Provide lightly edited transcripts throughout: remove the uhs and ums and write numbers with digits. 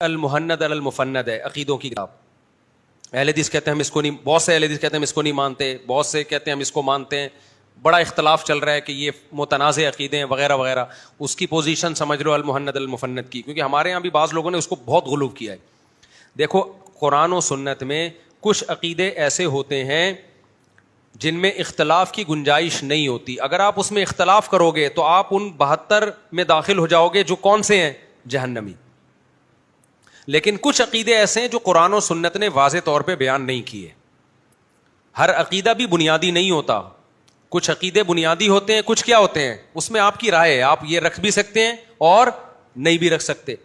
المہند المفند ہے عقیدوں کی کتاب. اہل حدیث کہتے ہیں ہم اس کو نہیں, بہت سے اہل حدیث کہتے ہیں ہم اس کو نہیں مانتے, بہت سے کہتے ہیں ہم اس کو مانتے ہیں, بڑا اختلاف چل رہا ہے کہ یہ متنازع عقیدے ہیں وغیرہ وغیرہ. اس کی پوزیشن سمجھ لو المہند المفند کی, کیونکہ ہمارے یہاں بھی بعض لوگوں نے اس کو بہت غلو کیا ہے. دیکھو قرآن و سنت میں کچھ عقیدے ایسے ہوتے ہیں جن میں اختلاف کی گنجائش نہیں ہوتی. اگر آپ اس میں اختلاف کرو گے تو آپ ان 72 میں داخل ہو جاؤ گے جو کون سے ہیں, جہنمی. لیکن کچھ عقیدے ایسے ہیں جو قرآن و سنت نے واضح طور پہ بیان نہیں کیے. ہر عقیدہ بھی بنیادی نہیں ہوتا, کچھ عقیدے بنیادی ہوتے ہیں, کچھ کیا ہوتے ہیں اس میں آپ کی رائے ہے, آپ یہ رکھ بھی سکتے ہیں اور نہیں بھی رکھ سکتے.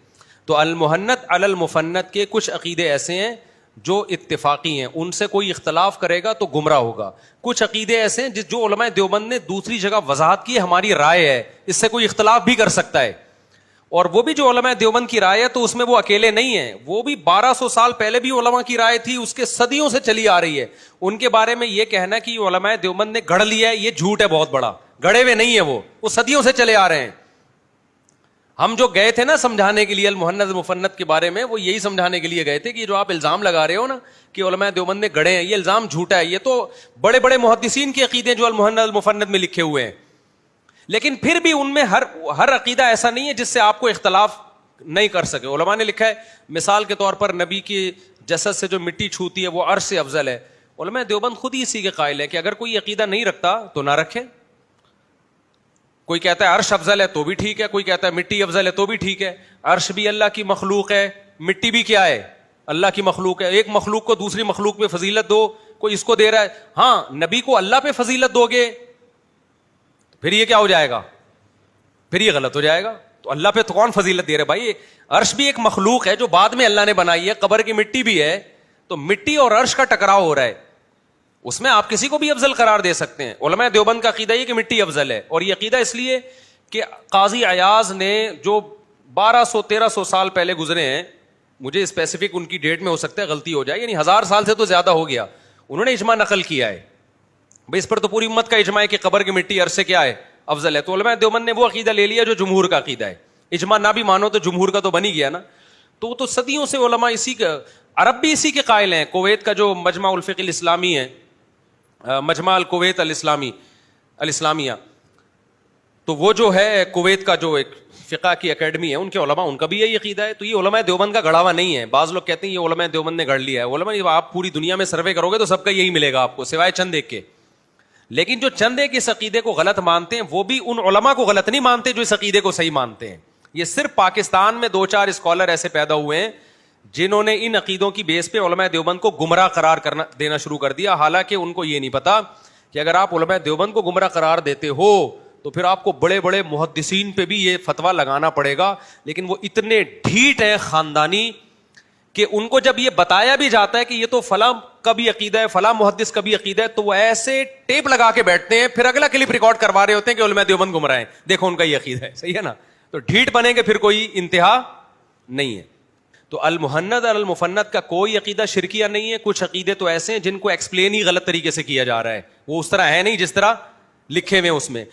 تو المہند علی المفند کے کچھ عقیدے ایسے ہیں جو اتفاقی ہیں, ان سے کوئی اختلاف کرے گا تو گمراہ ہوگا. کچھ عقیدے ایسے ہیں جو علماء دیوبند نے دوسری جگہ وضاحت کی, ہماری رائے ہے, اس سے کوئی اختلاف بھی کر سکتا ہے. اور وہ بھی جو علماء دیوبند کی رائے ہے تو اس میں وہ اکیلے نہیں ہیں, وہ بھی 1200 سال پہلے بھی علماء کی رائے تھی, اس کے صدیوں سے چلی آ رہی ہے. ان کے بارے میں یہ کہنا کہ علماء دیوبند نے گڑھ لیا ہے, یہ جھوٹ ہے بہت بڑا. گڑھے ہوئے نہیں ہے, وہ صدیوں سے چلے آ رہے ہیں. ہم جو گئے تھے نا سمجھانے کے لیے المہند المفند کے بارے میں, وہ یہی سمجھانے کے لیے گئے تھے کہ جو آپ الزام لگا رہے ہو نا کہ علماء دیوبند نے گڑھے ہیں, یہ الزام جھوٹا ہے. یہ تو بڑے بڑے محدثین کے عقیدے جو المہند المفند میں لکھے ہوئے ہیں. لیکن پھر بھی ان میں ہر عقیدہ ایسا نہیں ہے جس سے آپ کو اختلاف نہیں کر سکے. علماء نے لکھا ہے مثال کے طور پر نبی کی جسد سے جو مٹی چھوتی ہے وہ عرش سے افضل ہے. علماء دیوبند خود ہی اسی کے قائل ہے کہ اگر کوئی عقیدہ نہیں رکھتا تو نہ رکھے. کوئی کہتا ہے عرش افضل ہے تو بھی ٹھیک ہے, کوئی کہتا ہے مٹی افضل ہے تو بھی ٹھیک ہے. عرش بھی اللہ کی مخلوق ہے, مٹی بھی کیا ہے, اللہ کی مخلوق ہے. ایک مخلوق کو دوسری مخلوق پہ فضیلت دو, کوئی اس کو دے رہا ہے. ہاں نبی کو اللہ پہ فضیلت دو گے پھر یہ کیا ہو جائے گا, پھر یہ غلط ہو جائے گا. تو اللہ پہ تو کون فضیلت دے رہے بھائی؟ عرش بھی ایک مخلوق ہے جو بعد میں اللہ نے بنائی ہے, قبر کی مٹی بھی ہے, تو مٹی اور عرش کا ٹکراؤ ہو رہا ہے, اس میں آپ کسی کو بھی افضل قرار دے سکتے ہیں. علماء دیوبند کا عقیدہ یہ کہ مٹی افضل ہے, اور یہ عقیدہ اس لیے کہ قاضی عیاض نے جو 1200-1300 سال پہلے گزرے ہیں, مجھے اسپیسیفک ان کی ڈیٹ میں ہو سکتا ہے غلطی ہو جائے, یعنی 1000 سال سے تو زیادہ ہو گیا, انہوں نے اجماع نقل کیا ہے. بھائی اس پر تو پوری امت کا اجماع ہے کہ قبر کی مٹی عرش سے کیا ہے, افضل ہے. تو علماء دیوبند نے وہ عقیدہ لے لیا جو جمہور کا عقیدہ ہے. اجماع نہ بھی مانو تو جمہور کا تو بن ہی گیا نا. تو صدیوں سے علماء اسی کا, عرب بھی اسی کے قائل ہیں. کویت کا جو مجمع الفقہ الاسلامی ہے, مجمع الکویت الاسلامیہ, تو وہ جو ہے کویت کا جو ایک فقہ کی اکیڈمی ہے, ان کے علماء ان کا بھی یہی عقیدہ ہے. تو یہ علماء دیوبند کا گڑھا ہوا نہیں ہے. بعض لوگ کہتے ہیں یہ علماء دیوبند نے گڑھ لیا ہے. علماء آپ پوری دنیا میں سروے کرو گے تو سب کا یہی ملے گا آپ کو, سوائے چند ایک کے. لیکن جو چند ایک اس عقیدے کو غلط مانتے ہیں وہ بھی ان علماء کو غلط نہیں مانتے جو اس عقیدے کو صحیح مانتے ہیں. یہ صرف پاکستان میں 2-4 اسکالر ایسے پیدا ہوئے ہیں جنہوں نے ان عقیدوں کی بیس پہ علماء دیوبند کو گمراہ قرار دینا شروع کر دیا. حالانکہ ان کو یہ نہیں پتا کہ اگر آپ علماء دیوبند کو گمراہ قرار دیتے ہو تو پھر آپ کو بڑے بڑے محدثین پہ بھی یہ فتویٰ لگانا پڑے گا. لیکن وہ اتنے ڈھیٹ ہیں خاندانی کہ ان کو جب یہ بتایا بھی جاتا ہے کہ یہ تو فلاں کا بھی عقیدہ ہے, فلاں محدث کا بھی عقیدہ ہے, تو وہ ایسے ٹیپ لگا کے بیٹھتے ہیں, پھر اگلا کلپ ریکارڈ کروا رہے ہوتے ہیں کہ علماء دیوبند گمراہ ہیں, دیکھو ان کا یہ عقیدہ ہے. صحیح ہے نا؟ تو ڈھیٹ بنے گے پھر کوئی انتہا نہیں ہے. تو المہند اور المفند کا کوئی عقیدہ شرکیہ نہیں ہے. کچھ عقیدے تو ایسے ہیں جن کو ایکسپلین ہی غلط طریقے سے کیا جا رہا ہے, وہ اس طرح ہے نہیں جس طرح لکھے ہوئے اس میں.